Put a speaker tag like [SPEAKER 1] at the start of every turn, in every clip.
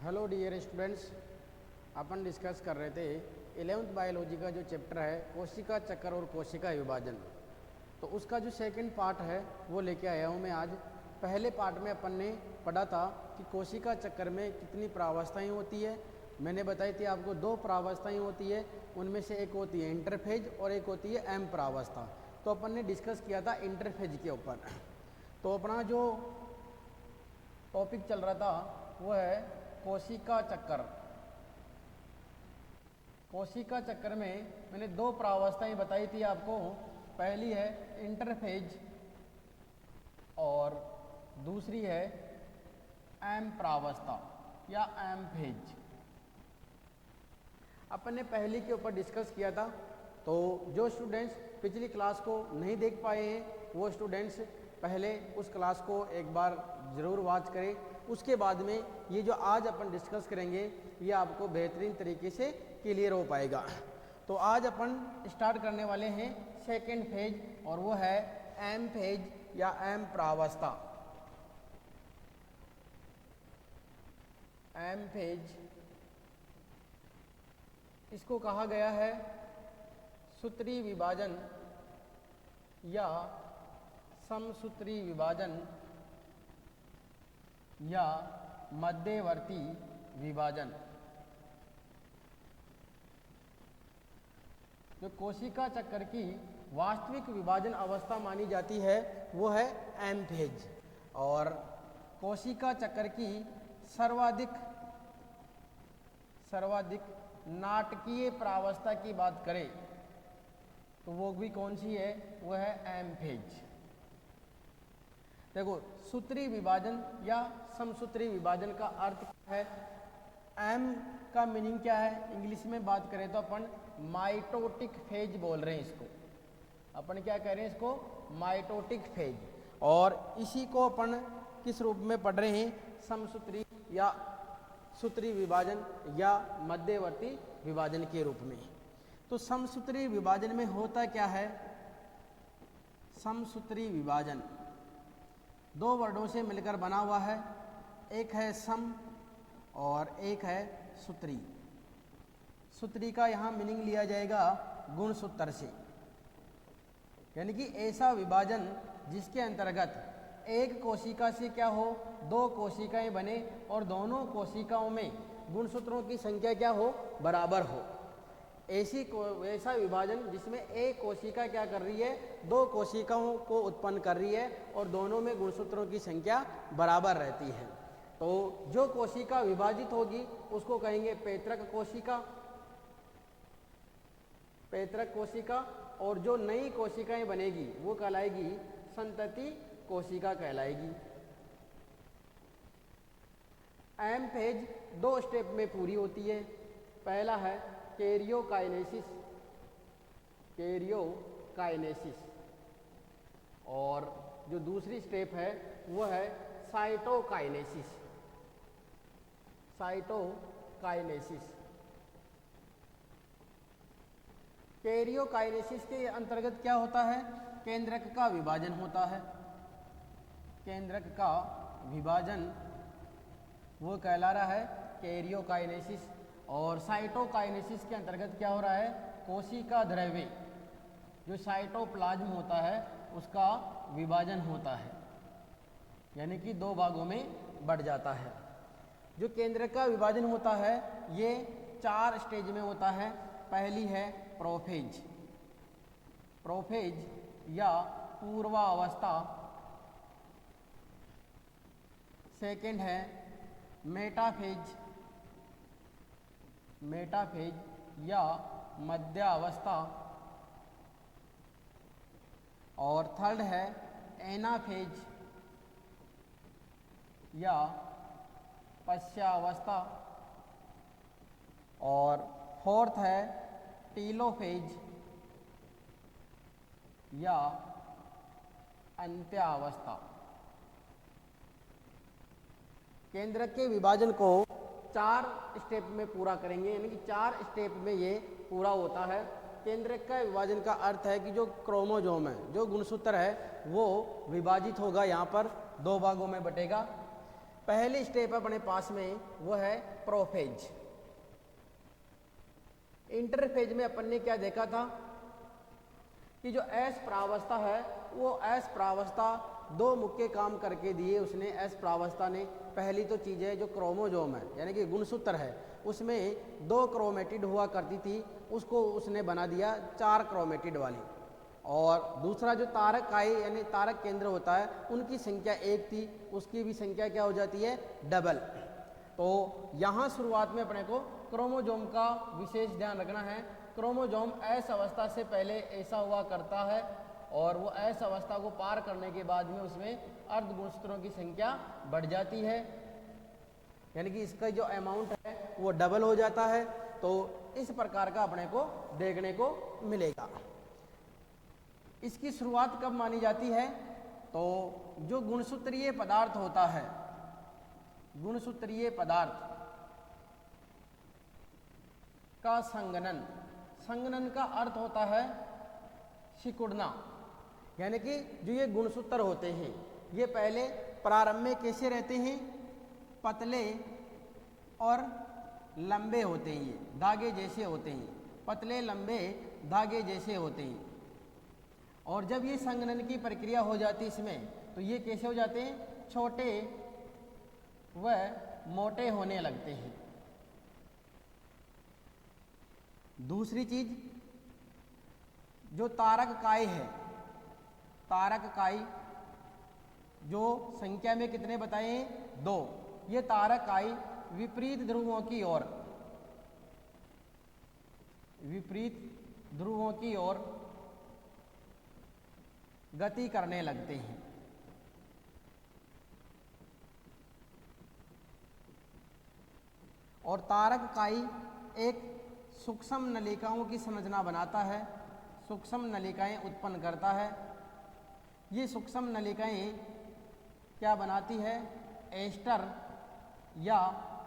[SPEAKER 1] Hello dear students, अपन discuss कर रहे थे 11th बायोलॉजी का जो चैप्टर है कोशिका चक्र और कोशिका विभाजन। तो उसका जो सेकंड पार्ट है वो लेके आया हूँ मैं आज। पहले पार्ट में अपन ने पढ़ा था कि कोशिका चक्र में कितनी प्रावस्थाएं होती है। मैंने बताई थी आपको दो प्रावस्थाएं होती है, उनमें से एक होती है इंटरफेज और एक होती है एम प्रावस्था। तो अपन ने डिस्कस किया था इंटरफेज के ऊपर। तो अपना जो टॉपिक चल रहा था वो है कोशिका चक्र। कोशिका चक्र में मैंने दो प्रावस्थाएं बताई थी आपको। पहली है इंटरफेज और दूसरी है एम प्रावस्था या एम फेज। अपन ने पहली के ऊपर डिस्कस किया था। तो जो स्टूडेंट्स पिछली क्लास को नहीं देख पाए हैं वो स्टूडेंट्स पहले उस क्लास को एक बार ज़रूर वॉच करें। उसके बाद में ये जो आज अपन डिस्कस करेंगे ये आपको बेहतरीन तरीके से क्लियर हो पाएगा। तो आज अपन स्टार्ट करने वाले हैं सेकेंड फेज और वो है एम फेज या एम प्रावस्था। एम फेज इसको कहा गया है सूत्री विभाजन या समसूत्री विभाजन या मध्यवर्ती विभाजन। जो कोशिका चक्र की वास्तविक विभाजन अवस्था मानी जाती है वो है एम फेज। और कोशिका चक्र की सर्वाधिक नाटकीय प्रावस्था की बात करें तो वो भी कौन सी है, वो है एम फेज। देखो, सूत्री विभाजन या समसूत्री विभाजन का अर्थ क्या है, एम का मीनिंग क्या है, इंग्लिश में बात करें तो अपन माइटोटिक फेज बोल रहे हैं इसको। अपन क्या कह रहे हैं इसको, माइटोटिक फेज। और इसी को अपन किस रूप में पढ़ रहे हैं, समसूत्री या सूत्री विभाजन या मध्यवर्ती विभाजन के रूप में। तो समसूत्री विभाजन में होता क्या है, समसूत्री विभाजन दो वर्डों से मिलकर बना हुआ है। एक है सम और एक है सूत्री। सूत्री का यहाँ मीनिंग लिया जाएगा गुणसूत्र से, यानी कि ऐसा विभाजन जिसके अंतर्गत एक कोशिका से क्या हो, दो कोशिकाएं बने और दोनों कोशिकाओं में गुणसूत्रों की संख्या क्या हो, बराबर हो। ऐसा विभाजन जिसमें एक कोशिका क्या कर रही है, दो कोशिकाओं को उत्पन्न कर रही है और दोनों में गुणसूत्रों की संख्या बराबर रहती है। तो जो कोशिका विभाजित होगी उसको कहेंगे पैतृक कोशिका, पैतृक कोशिका। और जो नई कोशिकाएं बनेगी वो कहलाएगी संतति कोशिका कहलाएगी। एम फेज दो स्टेप में पूरी होती है। पहला है कैरियोकाइनेसिस और जो दूसरी स्टेप है वो है साइटोकाइनेसिस। कैरियोकाइनेसिस के अंतर्गत क्या होता है, केंद्रक का विभाजन होता है। केंद्रक का विभाजन वो कहला रहा है कैरियोकाइनेसिस। और साइटोकाइनेसिस के अंतर्गत क्या हो रहा है, कोशिका द्रव्य जो साइटोप्लाज्म होता है उसका विभाजन होता है, यानी कि दो भागों में बढ़ जाता है। जो केंद्र का विभाजन होता है ये 4 स्टेज में होता है। पहली है प्रोफेज या पूर्वावस्था। सेकंड है मेटाफेज या मध्यावस्था। और थर्ड है एनाफेज या पश्चावस्था। और फोर्थ है टीलोफेज या अंत्यावस्था। केंद्रक के विभाजन को 4 स्टेप में पूरा करेंगे, यानी कि 4 स्टेप में ये पूरा होता है। केंद्रक का विभाजन का अर्थ है कि जो क्रोमोजोम है, जो गुणसूत्र है वो विभाजित होगा, यहाँ पर 2 भागों में बटेगा। पहली स्टेप अपने पास में वो है प्रोफेज। इंटरफेज में अपन ने क्या देखा था कि जो एस प्रावस्था है वो एस प्रावस्था दो मुख्य काम करके दिए उसने। एस प्रावस्था ने पहली तो चीज़ है जो क्रोमोजोम है यानी कि गुणसूत्र है उसमें 2 क्रोमेटिड हुआ करती थी, उसको उसने बना दिया 4 क्रोमेटिड वाली। और दूसरा जो तारक काई यानी तारक केंद्र होता है उनकी संख्या 1 थी, उसकी भी संख्या क्या हो जाती है डबल। तो यहाँ शुरुआत में अपने को क्रोमोजोम का विशेष ध्यान रखना है। क्रोमोजोम एस अवस्था से पहले ऐसा हुआ करता है और वो एस अवस्था को पार करने के बाद में उसमें अर्ध गुणसूत्रों की संख्या बढ़ जाती है, यानी कि इसका जो अमाउंट है वो डबल हो जाता है। तो इस प्रकार का अपने को देखने को मिलेगा। इसकी शुरुआत कब मानी जाती है? तो जो गुणसूत्रीय पदार्थ होता है, गुणसूत्रीय पदार्थ का संघनन, संघनन का अर्थ होता है सिकुड़ना, यानी कि जो ये गुणसूत्र होते हैं ये पहले प्रारंभ में कैसे रहते हैं? पतले और लंबे होते हैं, ये धागे जैसे होते हैं, पतले लंबे धागे जैसे होते हैं। और जब ये संघनन की प्रक्रिया हो जाती है इसमें तो ये कैसे हो जाते हैं? छोटे व मोटे होने लगते हैं। दूसरी चीज जो तारक काई है, तारक काई जो संख्या में कितने बताए हैं? 2। ये तारक काई विपरीत ध्रुवों की ओर, विपरीत ध्रुवों की ओर गति करने लगते हैं। और तारक काई एक सूक्ष्म नलिकाओं की संरचना बनाता है, सूक्ष्म नलिकाएं उत्पन्न करता है। ये सूक्ष्म नलिकाएं क्या बनाती है? एस्टर या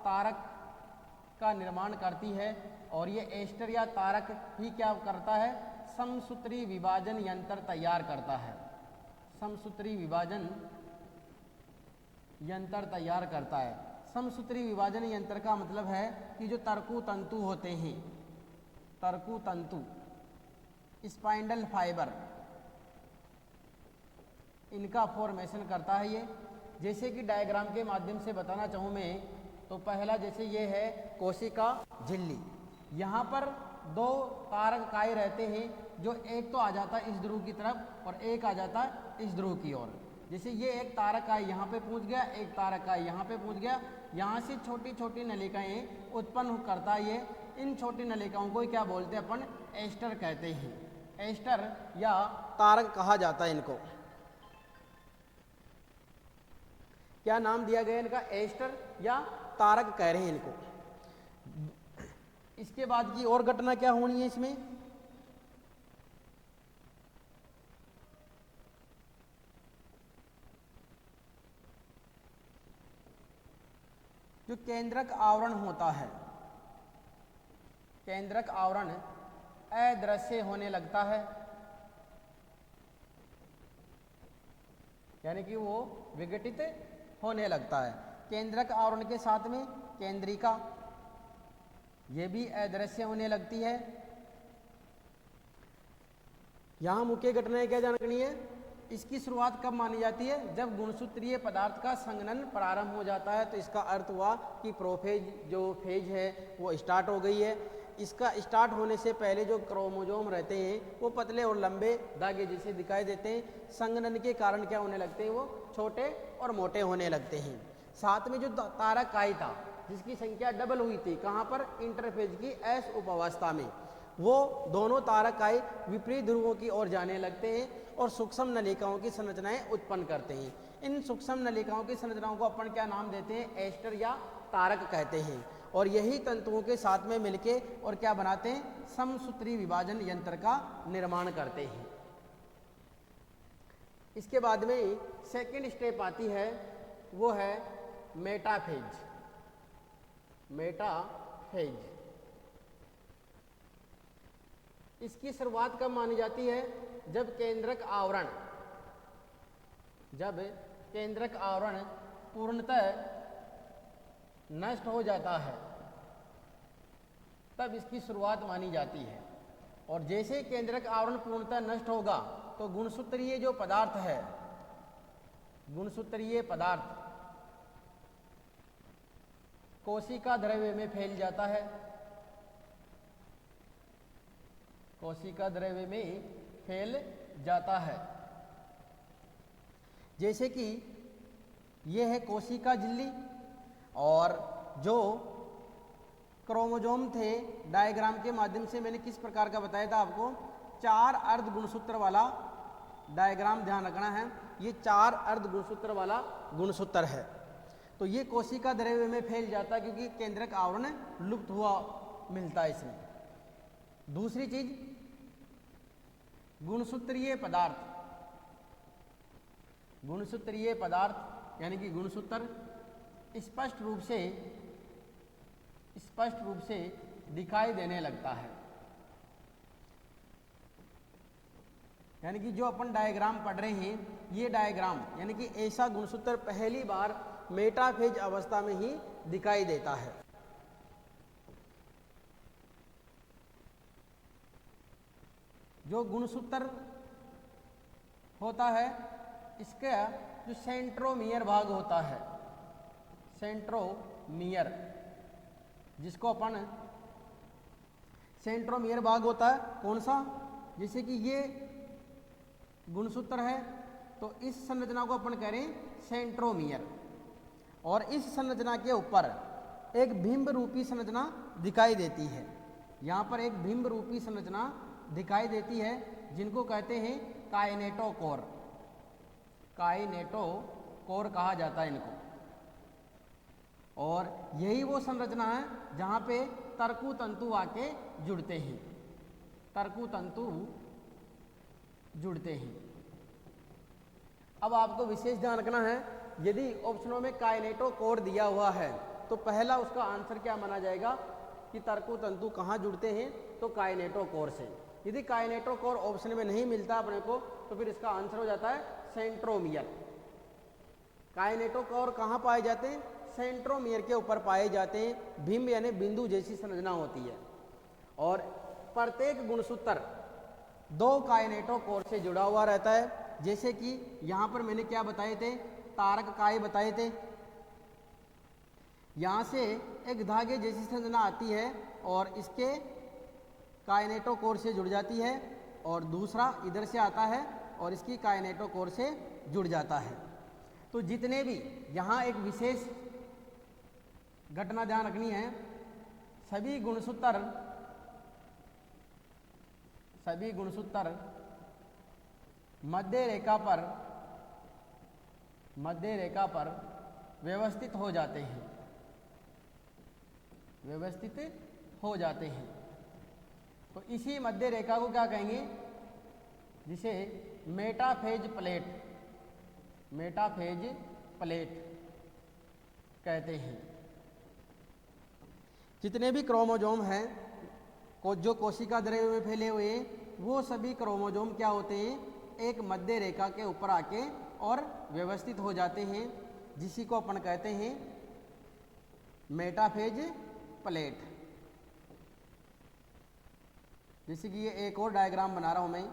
[SPEAKER 1] तारक का निर्माण करती है। और ये एस्टर या तारक ही क्या करता है? समसूत्री विभाजन यंत्र तैयार करता है, समसूत्री विभाजन यंत्र तैयार करता है। समसूत्री विभाजन यंत्र का मतलब है कि जो तर्कु तंतु होते हैं, तर्कु तंतु, स्पाइंडल फाइबर, इनका फॉर्मेशन करता है ये। जैसे कि डायग्राम के माध्यम से बताना चाहूँ मैं तो पहला जैसे ये है कोशिका झिल्ली, यहाँ पर 2 तारक काई रहते हैं जो एक तो आ जाता है इस ध्रुव की तरफ और एक आ जाता है इस ध्रुव की ओर। जैसे ये एक तारक काई यहाँ पे पहुँच गया, एक तारक काई यहाँ पे पहुँच गया, यहाँ से छोटी छोटी नलिकाएं उत्पन्न करता है ये। इन छोटी नलिकाओं को क्या बोलते हैं अपन? एस्टर कहते हैं, एस्टर या तारक कहा जाता है इनको। क्या नाम दिया गया इनका? एस्टर या तारक कह रहे हैं इनको। इसके बाद की और घटना क्या होनी है इसमें? जो केंद्रक आवरण होता है, केंद्रक आवरण अदृश्य होने लगता है, यानी कि वो विघटित होने लगता है। केंद्रक आवरण के साथ में केंद्रिका, ये भी अदृश्य होने लगती है। यहां मुख्य घटनाएं क्या जाननी है? इसकी शुरुआत कब मानी जाती है? जब गुणसूत्रीय पदार्थ का संघनन प्रारंभ हो जाता है। तो इसका अर्थ हुआ कि प्रोफेज जो फेज है वो स्टार्ट हो गई है। इसका स्टार्ट होने से पहले जो क्रोमोजोम रहते हैं वो पतले और लंबे धागे जैसे दिखाई देते हैं। संघनन के कारण क्या होने लगते हैं? वो छोटे और मोटे होने लगते हैं। साथ में जो तारक काई था जिसकी संख्या डबल हुई थी, कहाँ पर? इंटरफेज की एस उपावस्था में, वो दोनों तारक काई विपरीत ध्रुवों की ओर जाने लगते हैं और सूक्ष्म नलिकाओं की संरचनाएं उत्पन्न करते हैं। इन सूक्ष्म नलिकाओं की संरचनाओं को अपन क्या नाम देते हैं? एस्टर या तारक कहते हैं। और यही तंतुओं के साथ में मिलके और क्या बनाते हैं? समसूत्री विभाजन यंत्र का निर्माण करते हैं। इसके बाद में सेकेंड स्टेप आती है, वो है मेटाफेज। मेटाफेज इसकी शुरुआत कब मानी जाती है? जब केंद्रक आवरण, जब केंद्रक आवरण पूर्णतः नष्ट हो जाता है तब इसकी शुरुआत मानी जाती है। और जैसे ही केंद्रक आवरण पूर्णतः नष्ट होगा तो गुणसूत्रीय जो पदार्थ है, गुणसूत्रीय पदार्थ कोशिका द्रव्य में फैल जाता है, कोशिका द्रव्य में फैल जाता है। जैसे कि यह है कोशिका झिल्ली, और जो क्रोमोजोम थे डायग्राम के माध्यम से मैंने किस प्रकार का बताया था आपको, 4 अर्ध गुणसूत्र वाला डायग्राम ध्यान रखना है। ये 4 अर्ध गुणसूत्र वाला गुणसूत्र है। तो ये कोशिका द्रव्य में फैल जाता है क्योंकि केंद्रक आवरण लुप्त हुआ मिलता है इसमें। दूसरी चीज गुणसूत्रीय पदार्थ, गुणसूत्रीय पदार्थ यानी कि गुणसूत्र स्पष्ट रूप से दिखाई देने लगता है। यानी कि जो अपन डायग्राम पढ़ रहे हैं, ये डायग्राम यानी कि ऐसा गुणसूत्र पहली बार मेटाफेज अवस्था में ही दिखाई देता है। जो गुणसूत्र होता है इसका जो सेंट्रोमियर भाग होता है, सेंट्रोमियर, जिसको अपन सेंट्रोमियर भाग होता है कौन सा, जैसे कि ये गुणसूत्र है तो इस संरचना को अपन कह रहे हैं सेंट्रोमियर, और इस संरचना के ऊपर एक बिंब रूपी संरचना दिखाई देती है। यहाँ पर एक बिंब रूपी संरचना दिखाई देती है जिनको कहते हैं काइनेटोकोर, काइनेटोकोर कहा जाता है इनको। और यही वो संरचना है जहाँ पे तर्कु तंतु आके जुड़ते हैं, तर्कु तंतु जुड़ते हैं। अब आपको विशेष ध्यान रखना है, यदि ऑप्शनों में काइनेटोकोर दिया हुआ है तो पहला उसका आंसर क्या माना जाएगा कि तर्कु तंतु कहाँ जुड़ते हैं, तो काइनेटोकोर से। यदि काइनेटोकोर ऑप्शन में नहीं मिलता अपने को तो फिर इसका आंसर हो जाता है सेंट्रोमियर। काइनेटोकोर कहाँ पाए जाते हैं, सेंट्रोमियर के ऊपर पाए जाते हैं। बिंब यानी बिंदु जैसी संरचना होती है, और प्रत्येक गुणसूत्र 2 काइनेटोकोर से जुड़ा हुआ रहता है। जैसे कि यहाँ पर मैंने क्या बताए थे, तारक काय बताए थे। यहाँ से एक धागे जैसी संरचना आती है और इसके काइनेटोकोर से जुड़ जाती है, और दूसरा इधर से आता है और इसकी काइनेटोकोर से जुड़ जाता है। तो जितने भी यहाँ एक विशेष घटना ध्यान रखनी है, सभी गुणसूत्र मध्य रेखा पर व्यवस्थित हो जाते हैं, व्यवस्थित हो जाते हैं। तो इसी मध्य रेखा को क्या कहेंगे, जिसे मेटाफेज प्लेट, मेटाफेज प्लेट कहते हैं। जितने भी क्रोमोजोम हैं जो कोशिका द्रव्य में फैले हुए हैं, वो सभी क्रोमोजोम क्या होते हैं, एक मध्य रेखा के ऊपर आके और व्यवस्थित हो जाते हैं, जिसी को अपन कहते हैं मेटाफेज प्लेट। जैसे कि ये एक और डायग्राम बना रहा हूं मैं,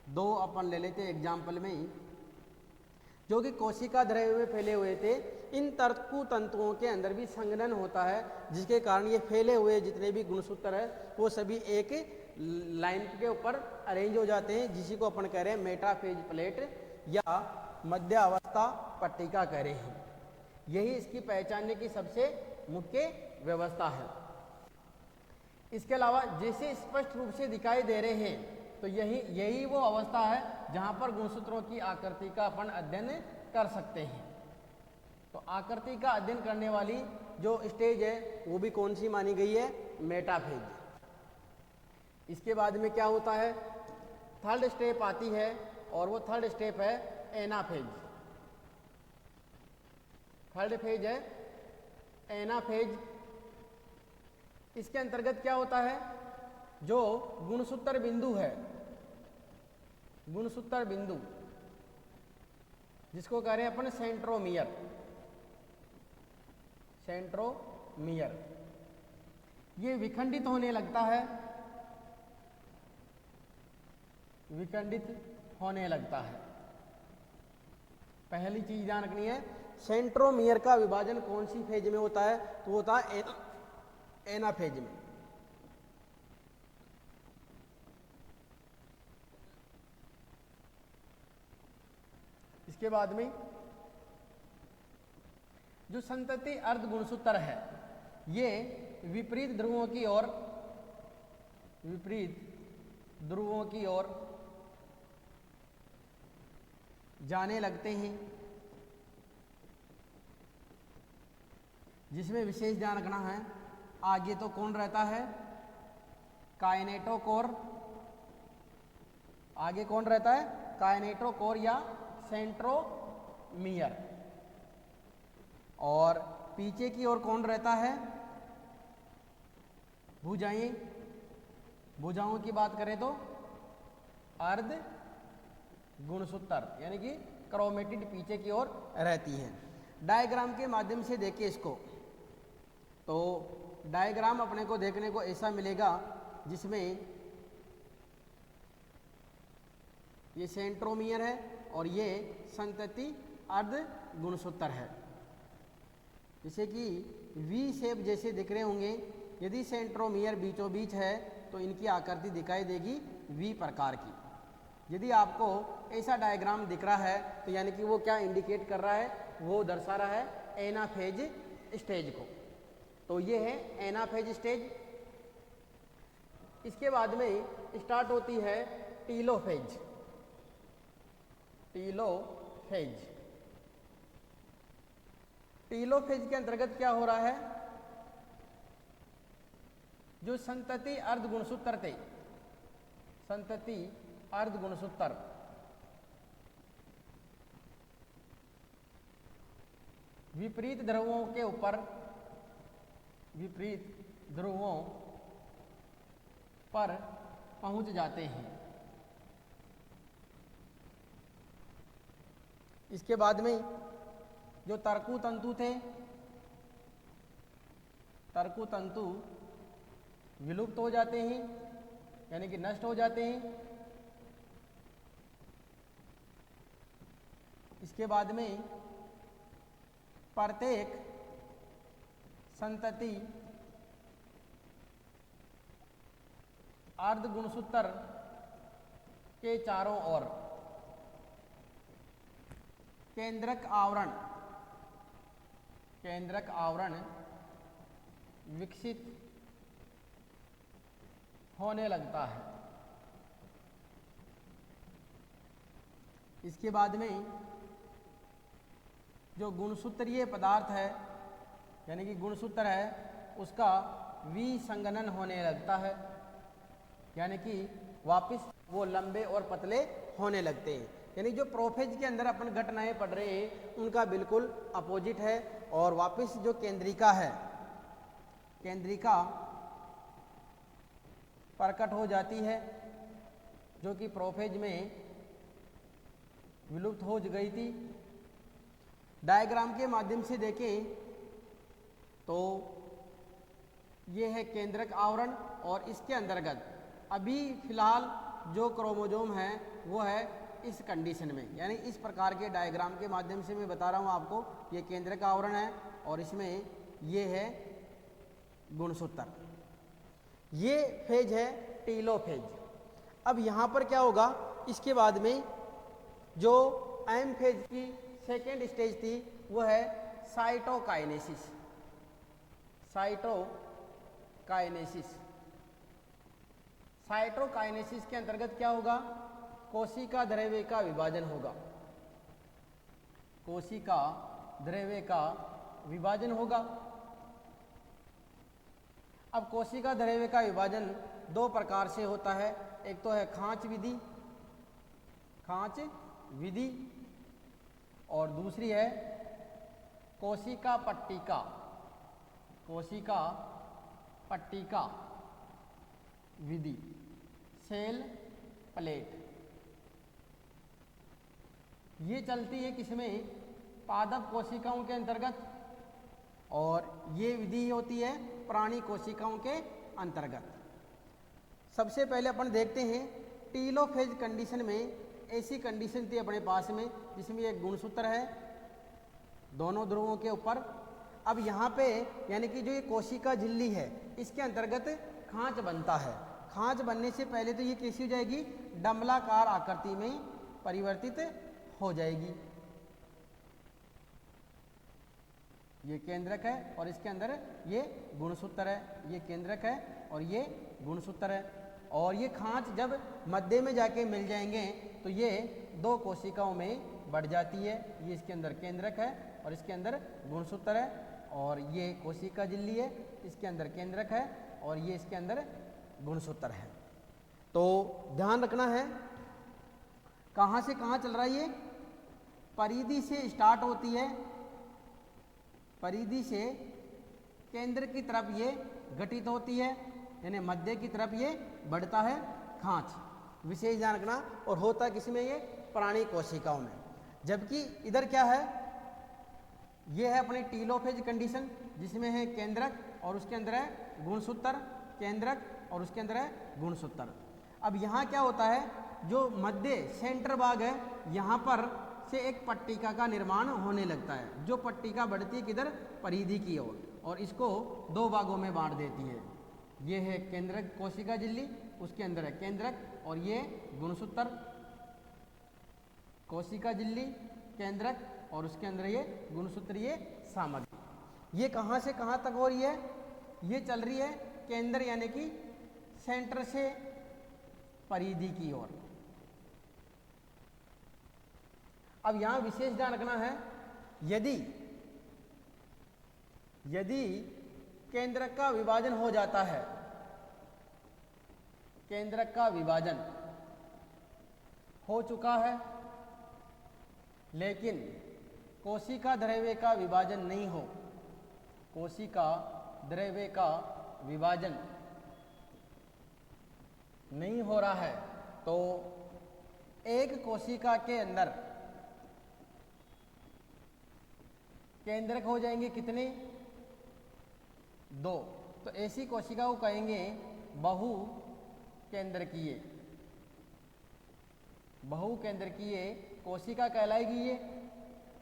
[SPEAKER 1] 2 अपन ले लेते एग्जाम्पल में ही, जो कि कोशिका द्रव्य में फैले हुए थे। इन तर्कु तंतुओं के अंदर भी संघनन होता है, जिसके कारण ये फैले हुए जितने भी गुणसूत्र है वो सभी एक लाइन के ऊपर अरेंज हो जाते हैं, जिसी को अपन कह रहे हैं मेटाफेज प्लेट या मध्य अवस्था पट्टिका कह रहे हैं। यही इसकी पहचानने की सबसे मुख्य व्यवस्था है। इसके अलावा जैसे स्पष्ट रूप से दिखाई दे रहे हैं, तो यही वो अवस्था है जहां पर गुणसूत्रों की आकृति का अपन अध्ययन कर सकते हैं। तो आकृति का अध्ययन करने वाली जो स्टेज है वो भी कौन सी मानी गई है, मेटाफेज। इसके बाद में क्या होता है, थर्ड स्टेप आती है, और वो थर्ड स्टेप है एनाफेज। थर्ड फेज है एनाफेज। इसके अंतर्गत क्या होता है, जो गुणसूत्र बिंदु है, गुणसूत्र बिंदु जिसको कह रहे हैं अपन सेंट्रोमियर, सेंट्रोमियर। ये विखंडित होने लगता है, विखंडित होने लगता है। पहली चीज ध्यान रखनी है, सेंट्रोमियर का विभाजन कौन सी फेज में होता है? तो होता है एनाफेज में। इसके बाद में जो संतति अर्ध गुणसूत्र है, ये विपरीत ध्रुवों की ओर, विपरीत ध्रुवों की ओर जाने लगते हैं, जिसमें विशेष ध्यान रखना है। आगे तो कौन रहता है? काइनेटोकोर। आगे कौन रहता है? काइनेटोकोर या सेंट्रोमियर। और पीछे की ओर कौन रहता है? भुजाएं। भुजाओं की बात करें तो अर्ध गुणसूत्र, यानी कि क्रोमेटिड पीछे की ओर रहती है। डायग्राम के माध्यम से देखिए इसको, तो डायग्राम अपने को देखने को ऐसा मिलेगा जिसमें ये सेंट्रोमियर है और ये संतति अर्ध गुणसूत्र है। जैसे कि वी शेप जैसे दिख रहे होंगे। यदि सेंट्रोमियर बीचों बीच है तो इनकी आकृति दिखाई देगी वी प्रकार की। यदि आपको ऐसा डायग्राम दिख रहा है तो यानी कि वो क्या इंडिकेट कर रहा है? वो दर्शा रहा है एनाफेज स्टेज को। तो ये है एनाफेज स्टेज। इसके बाद में स्टार्ट होती है टीलोफेज। टीलोफेज, टीलोफेज के अंतर्गत क्या हो रहा है? जो संतति अर्ध गुणसूत्र थे, संतति अर्ध गुणसूत्र विपरीत ध्रुवों के ऊपर, विपरीत ध्रुवों पर पहुंच जाते हैं। इसके बाद में जो तरकु तंतु थे, तरकु तंतु विलुप्त हो जाते हैं, यानी कि नष्ट हो जाते हैं। इसके बाद में प्रत्येक संतति अर्ध गुणसूत्र के चारों ओर केंद्रक आवरण, केंद्रक आवरण विकसित होने लगता है। इसके बाद में जो गुणसूत्रीय पदार्थ है, यानी कि गुणसूत्र है, उसका विसंगनन होने लगता है, यानी कि वापस वो लंबे और पतले होने लगते हैं। यानी जो प्रोफेज के अंदर अपन घटनाएं पढ़ रहे हैं उनका बिल्कुल अपोजिट है। और वापस जो केंद्रिका है, केंद्रिका प्रकट हो जाती है, जो कि प्रोफेज में विलुप्त हो गई थी। डायग्राम के माध्यम से देखें तो ये है केंद्रक आवरण और इसके अंतर्गत अभी फिलहाल जो क्रोमोसोम है वो है इस कंडीशन में, यानी इस प्रकार के डायग्राम के माध्यम से मैं बता रहा हूँ आपको। ये केंद्रक आवरण है और इसमें ये है गुणसूत्र। ये फेज है टीलोफेज। अब यहाँ पर क्या होगा? इसके बाद में जो एम फेज की सेकेंड स्टेज थी वो है साइटोकाइनेसिस। साइटोकाइनेसिस, साइटोकाइनेसिस के अंतर्गत क्या होगा? कोशिका द्रव्य का विभाजन होगा। कोशिका द्रव्य का विभाजन होगा। अब कोशिका द्रव्य का विभाजन दो प्रकार से होता है। एक तो है खांच विधि, खांच विधि, और दूसरी है कोशिका पट्टिका, कोशिका पट्टिका विधि, सेल प्लेट। ये चलती है किसमें? पादप कोशिकाओं के अंतर्गत और ये विधि होती है प्राणी कोशिकाओं के अंतर्गत। सबसे पहले अपन देखते हैं टीलोफेज कंडीशन में ऐसी कंडीशन थी अपने पास में जिसमें एक गुणसूत्र है दोनों ध्रुवों के ऊपर। अब यहाँ पे यानी कि जो ये कोशिका झिल्ली है इसके अंतर्गत खांच बनता है। खांच बनने से पहले तो ये कैसी हो जाएगी, डंबलाकार आकृति में परिवर्तित हो जाएगी। ये केंद्रक है और इसके अंदर ये गुणसूत्र है, ये केंद्रक है और ये गुणसूत्र है। और ये खांच जब मध्य में जाके मिल जाएंगे तो ये दो कोशिकाओं में बढ़ जाती है। ये इसके अंदर केंद्रक है और इसके अंदर गुणसूत्र है, और ये कोशिका झिल्ली है, इसके अंदर केंद्रक है और ये इसके अंदर गुणसूत्र है। तो ध्यान रखना है कहाँ से कहाँ चल रहा है ये, परिधि से स्टार्ट होती है, परिधि से केंद्र की तरफ ये घटित होती है, यानी मध्य की तरफ ये बढ़ता है खांच, विशेष ध्यान रखना। और होता किसमें, ये प्राणी कोशिकाओं में। जबकि इधर क्या है, ये है अपनी टीलोफेज कंडीशन जिसमें है केंद्रक और उसके अंदर है गुणसूत्र, केंद्रक और उसके अंदर है गुणसूत्र। अब यहाँ क्या होता है, जो मध्य सेंटर भाग है यहाँ पर से एक पट्टिका का निर्माण होने लगता है, जो पट्टिका बढ़ती है किधर, परिधि की ओर, और इसको दो भागों में बांट देती है। ये है केंद्रक कोशिका झिल्ली, उसके अंदर है केंद्रक और ये गुणसूत्र, कोशिका झिल्ली, केंद्रक और उसके अंदर ये गुणसूत्र, ये सामग्री। ये कहाँ से कहाँ तक हो रही है, ये चल रही है केंद्र यानी कि सेंटर से परिधि की ओर। अब यहां विशेष ध्यान रखना है, यदि केंद्रक का विभाजन हो जाता है, केंद्रक का विभाजन हो चुका है लेकिन कोशिका द्रव्य का विभाजन नहीं हो, कोशिका द्रव्य का विभाजन नहीं हो रहा है, तो एक कोशिका के अंदर केंद्रक हो जाएंगे कितने, दो। तो ऐसी कोशिका को कहेंगे बहु केंद्रकीय, बहु केंद्रकीय कोशिका कहलाएगी ये।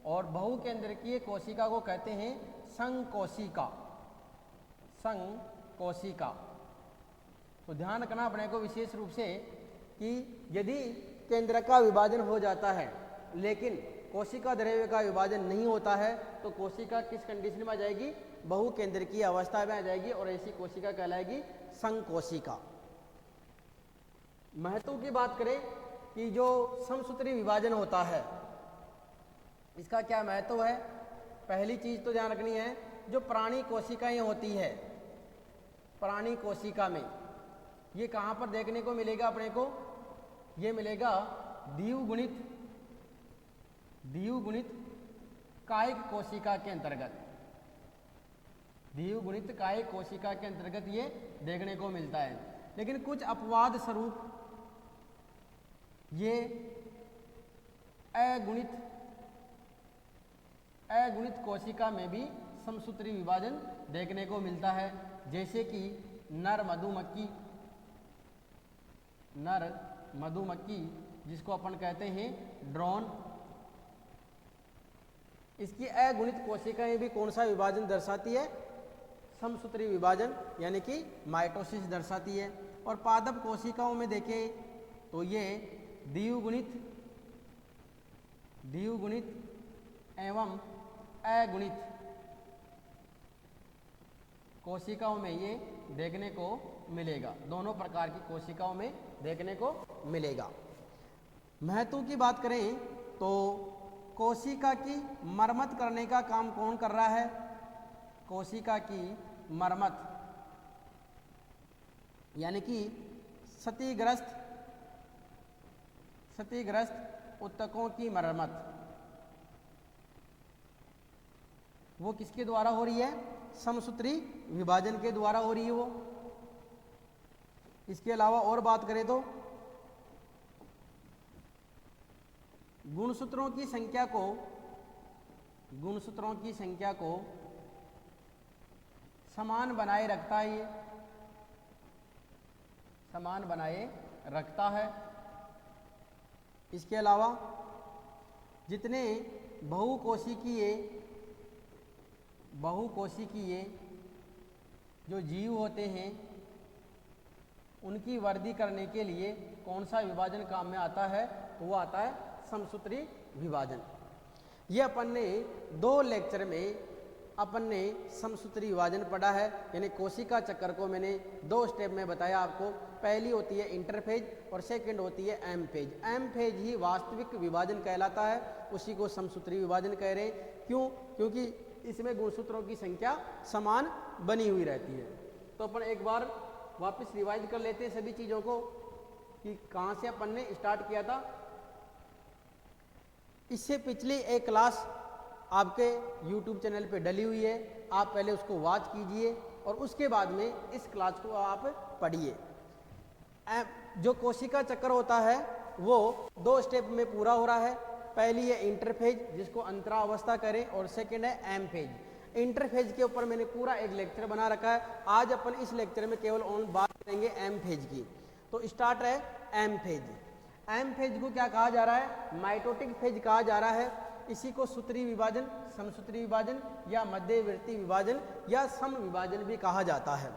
[SPEAKER 1] और बहु केंद्रकीय कोशिका को कहते हैं संकोशिका, संकोशिका। तो ध्यान रखना अपने को विशेष रूप से कि यदि केंद्रक का विभाजन हो जाता है लेकिन कोशिका द्रव्य का विभाजन नहीं होता है तो कोशिका किस कंडीशन में आ जाएगी, बहु केंद्रकीय अवस्था में आ जाएगी, और ऐसी कोशिका कहलाएगी संकोशिका। महत्व की बात करें कि जो समसूत्री विभाजन होता है इसका क्या महत्व है, पहली चीज तो ध्यान रखनी है, जो प्राणी कोशिकाएं होती है, प्राणी कोशिका में ये कहां पर देखने को मिलेगा अपने को, ये मिलेगा द्विगुणित कायिक कोशिका के अंतर्गत, द्विगुणित कायिक कोशिका के अंतर्गत ये देखने को मिलता है। लेकिन कुछ अपवाद स्वरूप ये अगुणित कोशिका में भी समसूत्री विभाजन देखने को मिलता है, जैसे कि नर मधुमक्खी जिसको अपन कहते हैं ड्रोन, इसकी अगुणित कोशिकाएं भी कौन सा विभाजन दर्शाती है, समसूत्री विभाजन यानी कि माइटोसिस दर्शाती है। और पादप कोशिकाओं में देखें तो ये द्विगुणित एवं अगुणित कोशिकाओं में ये देखने को मिलेगा, दोनों प्रकार की कोशिकाओं में देखने को मिलेगा। महत्व की बात करें तो कोशिका की मरम्मत करने का काम कौन कर रहा है, कोशिका की मरम्मत यानी कि क्षतिग्रस्त ऊतकों की मरम्मत, वो किसके द्वारा हो रही है, समसूत्री विभाजन के द्वारा हो रही है वो। इसके अलावा और बात करें तो गुणसूत्रों की संख्या को समान बनाए रखता है, ये समान बनाए रखता है। इसके अलावा जितने बहुकोशिकीय जो जीव होते हैं उनकी वृद्धि करने के लिए कौन सा विभाजन काम में आता है? तो वो आता है समसूत्री विभाजन। ये अपन ने 2 लेक्चर में अपन ने समसूत्री विभाजन पढ़ा है, यानी कोशिका चक्र को मैंने 2 स्टेप में बताया आपको। पहली होती है इंटरफेज और सेकंड होती है एम फेज। एम फेज ही वास्तविक विभाजन कहलाता है, उसी को समसूत्री विभाजन कह रहे हैं। क्यों? क्योंकि इसमें गुणसूत्रों की संख्या समान बनी हुई रहती है। तो अपन एक बार वापस रिवाइज कर लेते हैं सभी चीज़ों को कि कहाँ से अपन ने स्टार्ट किया था। इससे पिछली एक क्लास आपके YouTube चैनल पे डली हुई है, आप पहले उसको वॉच कीजिए और उसके बाद में इस क्लास को आप पढ़िए। जो कोशिका चक्र होता है वो 2 स्टेप में पूरा हो रहा है। पहली है इंटरफेज जिसको अंतरावस्था करें और सेकंड है एम फेज। इंटरफेज के ऊपर मैंने पूरा एक लेक्चर बना रखा है, आज अपन इस लेक्चर में केवल बात करेंगे एम फेज की। तो स्टार्ट है एम फेज। एम फेज को क्या कहा जा रहा है? माइटोटिक फेज कहा जा रहा है। इसी को सूत्री विभाजन, समसूत्री विभाजन या मध्यवर्ती विभाजन या सम विभाजन भी कहा जाता है।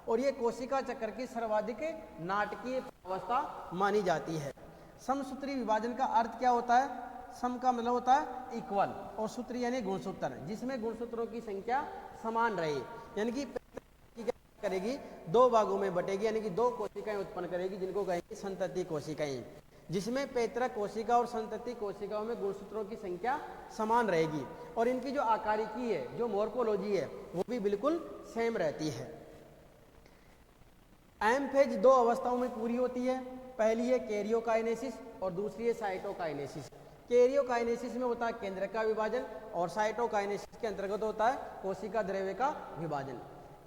[SPEAKER 1] और ये कोशिका चक्र की सर्वाधिक नाटकीय अवस्था मानी जाती है। समसूत्री विभाजन का अर्थ क्या होता है? सम का मतलब होता है इक्वल और सूत्री यानी गुणसूत्र, जिसमें गुणसूत्रों की संख्या समान रहे, यानी कि करेगी 2 भागों में बटेगी, यानी कि 2 कोशिकाएं उत्पन्न करेगी जिनको कहेंगे संतति कोशिकाएं, जिसमें पैतृक कोशिका और संतति कोशिकाओं में गुणसूत्रों की संख्या समान रहेगी और इनकी जो आकारिकी है, जो मॉर्फोलॉजी है, वो भी बिल्कुल सेम रहती है। एम फेज 2 अवस्थाओं में पूरी होती है। पहली है कैरियोकाइनेसिस और दूसरी है साइटोकाइनेसिस। कैरियोकाइनेसिस में होता है केंद्रक का विभाजन और साइटोकाइनेसिस के अंतर्गत होता है कोशिका द्रव्य का विभाजन।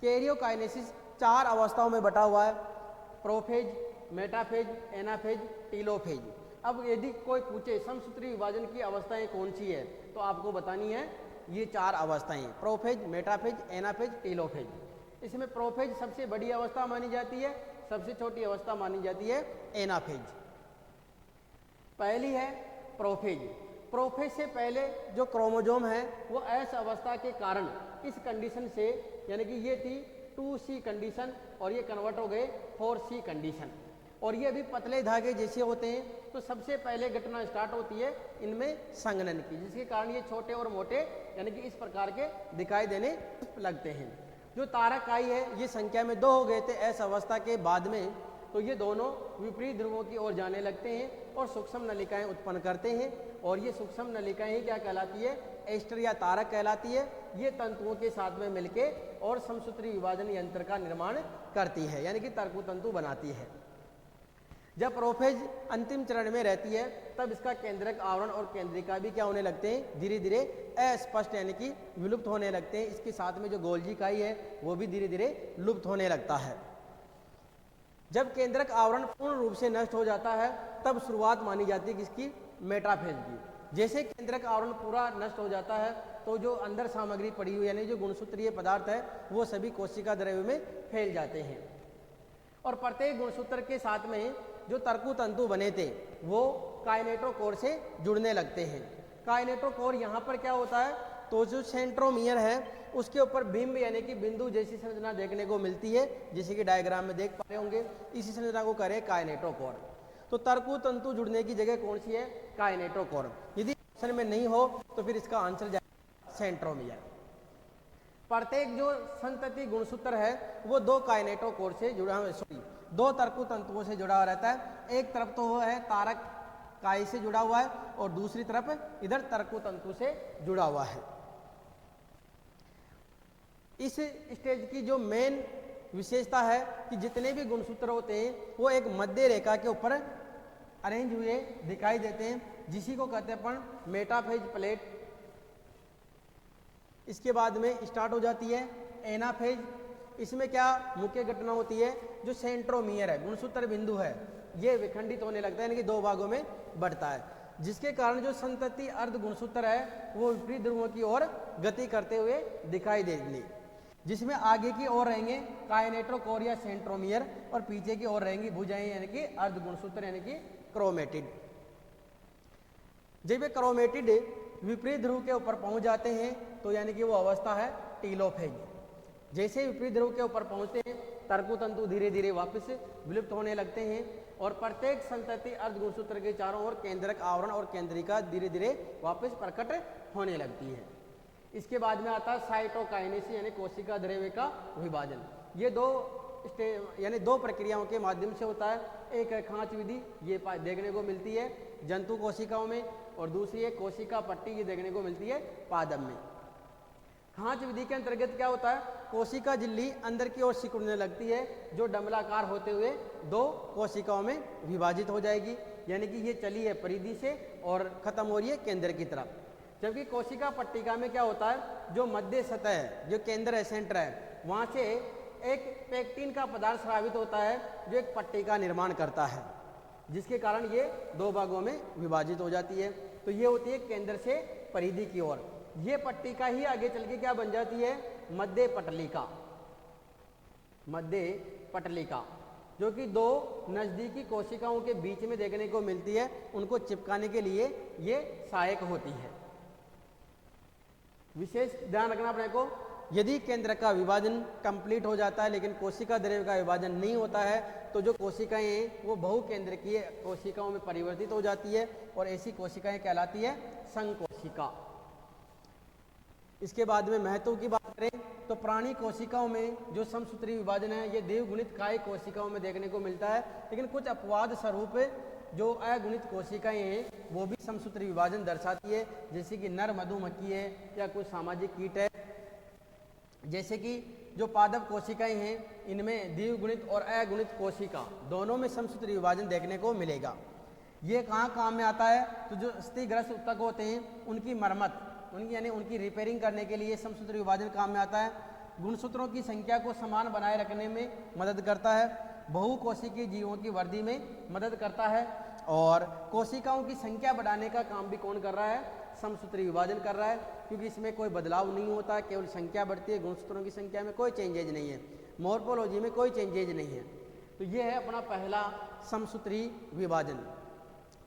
[SPEAKER 1] कैरियोकाइनेसिस 4 अवस्थाओं में बटा हुआ है, प्रोफेज, मेटाफेज, एनाफेज, टीलोफेज। अब यदि कोई पूछे समसूत्री विभाजन की अवस्थाएं कौन सी है, तो आपको बतानी है ये 4 अवस्थाएं, प्रोफेज, मेटाफेज, एनाफेज, टीलोफेज। इसमें प्रोफेज सबसे बड़ी अवस्था मानी जाती है, सबसे छोटी अवस्था मानी जाती है एनाफेज। पहली है प्रोफेज। प्रोफेज से पहले जो क्रोमोजोम है वो एस अवस्था के कारण इस कंडीशन से, यानी कि ये थी 2C कंडीशन और ये कन्वर्ट हो गए 4C कंडीशन, और ये भी पतले धागे जैसे होते हैं। तो सबसे पहले घटना स्टार्ट होती है इनमें संघनन की, जिसके कारण ये छोटे और मोटे यानी कि इस प्रकार के दिखाई देने लगते हैं। जो तारकाई है ये संख्या में 2 हो गए थे एस अवस्था के बाद में, तो ये दोनों विपरीत ध्रुवों की ओर जाने लगते हैं और सूक्ष्म नलिकाएं उत्पन्न करते हैं, और ये सूक्ष्म नलिकाएं ही क्या कहलाती है? एस्टर या तारक कहलाती है। ये तंतुओं के साथ में मिलके और समसूत्री विभाजन यंत्र का निर्माण करती है, यानी कि तर्कु तंतु बनाती है। जब प्रोफेज अंतिम चरण में रहती है तब इसका केंद्रक आवरण और केंद्रिका भी क्या होने लगते हैं? धीरे धीरे अस्पष्ट यानी कि विलुप्त होने लगते हैं। इसके साथ में जो गोल्जी इकाई है वो भी धीरे धीरे लुप्त होने लगता है। जब केंद्रक आवरण पूर्ण रूप से नष्ट हो जाता है तब शुरुआत मानी जाती है किसकी? मेटाफेज की। जैसे केंद्रक आवरण पूरा नष्ट हो जाता है तो जो अंदर सामग्री पड़ी हुई यानी जो गुणसूत्रीय पदार्थ है वो सभी कोशिका द्रव्य में फैल जाते हैं, और प्रत्येक गुणसूत्र के साथ में जो तर्कु तंतु बने थे वो काइनेटोकोर से जुड़ने लगते हैं। काइनेटोकोर यहाँ पर क्या होता है? तो जो सेंट्रोमियर है उसके ऊपर बिंब यानी कि बिंदु जैसी संरचना देखने को मिलती है, जैसे कि डायग्राम में देख पा रहे होंगे। इसी संरचना को करें काइनेटोकोर। तो तर्कु तंतु जुड़ने की जगह कौन सी है? काइनेटोकोर। यदि ऑप्शन में नहीं हो तो फिर इसका आंसर जाएगा सेंट्रोमियर। प्रत्येक जो संतति गुणसूत्र है वो 2 काइनेटोकोर से जुड़ा हुआ, 2 तर्कु तंतुओं से जुड़ा हुआ रहता है। एक तरफ तो वो है तारक काई से जुड़ा हुआ है और दूसरी तरफ इधर तर्कु तंतु से जुड़ा हुआ है। इस स्टेज की जो मेन विशेषता है कि जितने भी गुणसूत्र होते हैं वो एक मध्य रेखा के ऊपर अरेंज हुए दिखाई देते हैं, जिसी को कहते हैं अपन मेटाफेज प्लेट। इसके बाद में स्टार्ट हो जाती है एनाफेज। इसमें क्या मुख्य घटना होती है? जो सेंट्रोमियर है, गुणसूत्र बिंदु है, ये विखंडित होने लगता है, यानी कि 2 भागों में बढ़ता है, जिसके कारण जो संतति अर्ध गुणसूत्र है वो विपरीत ध्रुवों की ओर गति करते हुए दिखाई देंगे। जिसमें आगे की ओर रहेंगे काइनेटोकोर या सेंट्रोमियर और पीछे की ओर रहेंगी भुजाएं यानी कि अर्धगुणसूत्र यानी कि क्रोमेटिड। जब ये क्रोमेटिड विपरीत ध्रुव के ऊपर पहुंच जाते हैं तो यानी कि वो अवस्था है टीलोफेज। जैसे विपरीत ध्रुव के ऊपर पहुंचते हैं तर्कु तंतु धीरे धीरे वापस विलुप्त होने लगते हैं और प्रत्येक संतति अर्धगुणसूत्र के चारों ओर केंद्रक आवरण और केंद्रिका धीरे धीरे वापस प्रकट होने लगती है। इसके बाद में आता है साइटोकाइनेसिस यानी कोशिका द्रव्य का विभाजन। ये यानी दो प्रक्रियाओं के माध्यम से होता है। एक है खांच विधि, ये देखने को मिलती है जंतु कोशिकाओं में, और दूसरी है कोशिका पट्टी, ये देखने को मिलती है पादप में। खांच विधि के अंतर्गत क्या होता है, कोशिका झिल्ली अंदर की ओर सिकुड़ने लगती है जो डंबलाकार होते हुए दो कोशिकाओं में विभाजित हो जाएगी, यानी कि ये चली है परिधि से और खत्म हो रही है केंद्र की तरफ। जबकि कोशिका पट्टिका में क्या होता है, जो मध्य सतह है, जो केंद्र है, सेंटर है, वहाँ से एक पेक्टिन का पदार्थ स्रावित होता है जो एक पट्टी का निर्माण करता है, जिसके कारण ये दो भागों में विभाजित हो जाती है। तो ये होती है केंद्र से परिधि की ओर। ये पट्टिका ही आगे चल के क्या बन जाती है, मध्य पटलिका। मध्य पटलिका जो कि दो नजदीकी कोशिकाओं के बीच में देखने को मिलती है, उनको चिपकाने के लिए ये सहायक होती है। विशेष ध्यान रखना अपने को, यदि केंद्र का विभाजन कंप्लीट हो जाता है लेकिन कोशिका द्रव्य का विभाजन नहीं होता है तो जो कोशिकाएं हैं वो बहुकेंद्रकीय कोशिकाओं में परिवर्तित हो जाती है और ऐसी कोशिकाएं कहलाती है संकोशिका। इसके बाद में महत्व की बात करें तो प्राणी कोशिकाओं में जो समसूत्री विभाजन है ये देवगुणित काय कोशिकाओं में देखने को मिलता है, लेकिन कुछ अपवाद स्वरूप जो अगुणित कोशिकाएं हैं वो भी समसूत्री विभाजन दर्शाती है, जैसे कि नर मधुमक्खी है या कुछ सामाजिक कीट है। जैसे कि जो पादप कोशिकाएं हैं इनमें द्विगुणित और अगुणित कोशिका दोनों में समसूत्री विभाजन देखने को मिलेगा। ये कहाँ काम में आता है, तो जो अस्थिग्रस्त ऊतक होते हैं उनकी मरम्मत, उनकी यानी उनकी रिपेयरिंग करने के लिए समसूत्री विभाजन काम में आता है। गुणसूत्रों की संख्या को समान बनाए रखने में मदद करता है, बहुकोशिकीय जीवों की वृद्धि में मदद करता है, और कोशिकाओं की संख्या बढ़ाने का काम भी कौन कर रहा है, समसूत्री विभाजन कर रहा है, क्योंकि इसमें कोई बदलाव नहीं होता है, केवल संख्या बढ़ती है, गुणसूत्रों की संख्या में कोई चेंजेज नहीं है, मॉर्फोलॉजी में कोई चेंजेज नहीं है। तो ये है अपना पहला समसूत्री विभाजन।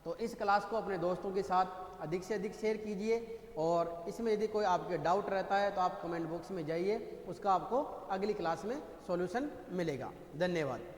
[SPEAKER 1] तो इस क्लास को अपने दोस्तों के साथ अधिक से अधिक शेयर कीजिए, और इसमें यदि कोई आपके डाउट रहता है तो आप कमेंट बॉक्स में जाइए, उसका आपको अगली क्लास में सॉल्यूशन मिलेगा। धन्यवाद।